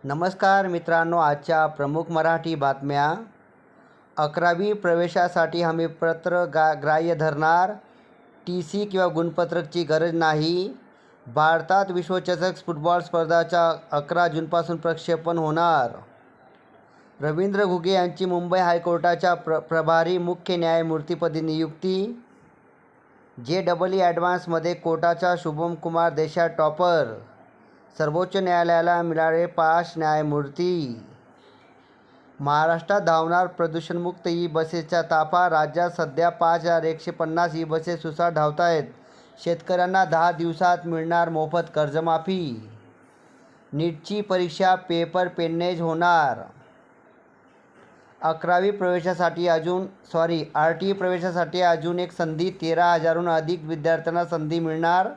नमस्कार मित्रांनो, आजच्या प्रमुख मराठी बातम्या. 11वी प्रवेशासाठी हमीपत्र ग्राह्य धरणार. TC किंवा गुणपत्रकची गरज नाही. भारतात विश्वचषक फुटबॉल स्पर्धाच्या 11 जूनपासून प्रक्षेपण होणार. रवींद्र घुगे यांची मुंबई हायकोर्टाच्या प्रभारी मुख्य न्यायमूर्तीपदी नियुक्ती. JEE ॲडव्हान्समध्ये कोर्टाचा शुभम कुमार देसाई टॉपर. सर्वोच्च न्यायालयाला मिळाले 5 न्यायमूर्ती. महाराष्ट्रात धावणार प्रदूषणमुक्त ई-बसेसचा ताफा. राज्यात सध्या 5,150 ई-बसेस सुसाट धावत आहेत. शेतकऱ्यांना 10 दिवसात मिळणार मोफत कर्जमाफी. नीटची परीक्षा पेपर पेननेच होणार. 11वी प्रवेशासाठी RTE प्रवेशासाठी अजून एक संधी. 13,000हून अधिक विद्यार्थ्यांना संधी मिळणार.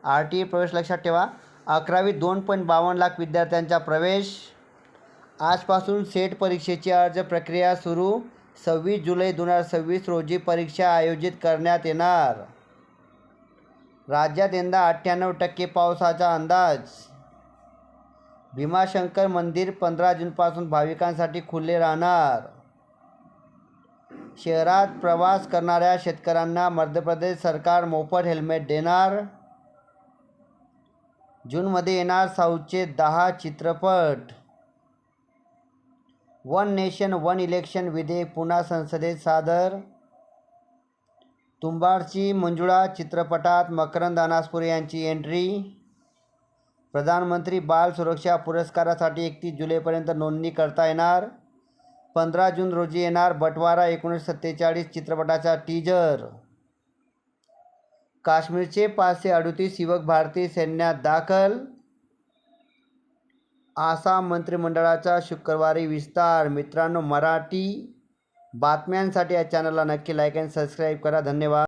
RTE प्रवेश लक्षात ठेवा. 11वीत 2.52 लाख विद्यार्थ्यांचा प्रवेश. आजपासून सेट परीक्षेची अर्ज प्रक्रिया सुरू. 26 जुलै 2026 रोजी परीक्षा आयोजित करण्यात येणार. राज्यात यंदा 98% पावसाचा अंदाज. भीमाशंकर मंदिर 15 जूनपासून भाविकांसाठी खुले राहणार. शहरात प्रवास करणाऱ्या शेतकऱ्यांना मध्य प्रदेश सरकार मोफत हेल्मेट देणार. जूनमध्ये येणार साऊथचे 10 चित्रपट. वन नेशन वन इलेक्शन विधेयक पुन्हा संसदेत सादर. तुंबाडची मंजुळा चित्रपटात मकरंद अनासपुरे यांची एंट्री. प्रधानमंत्री बाल सुरक्षा पुरस्कारासाठी 31 जुलैपर्यंत नोंदणी करता येणार. 15 जून रोजी येणार बटवारा 1947 चित्रपटाचा टीजर. काश्मीरचे 538 युवक भारतीय सैन्यात दाखल. आसाम मंत्रिमंडळाचा शुक्रवारी विस्तार. मित्रांनो, मराठी बातम्यांसाठी या चॅनलला नक्की लाईक आणि सबस्क्राईब करा. धन्यवाद.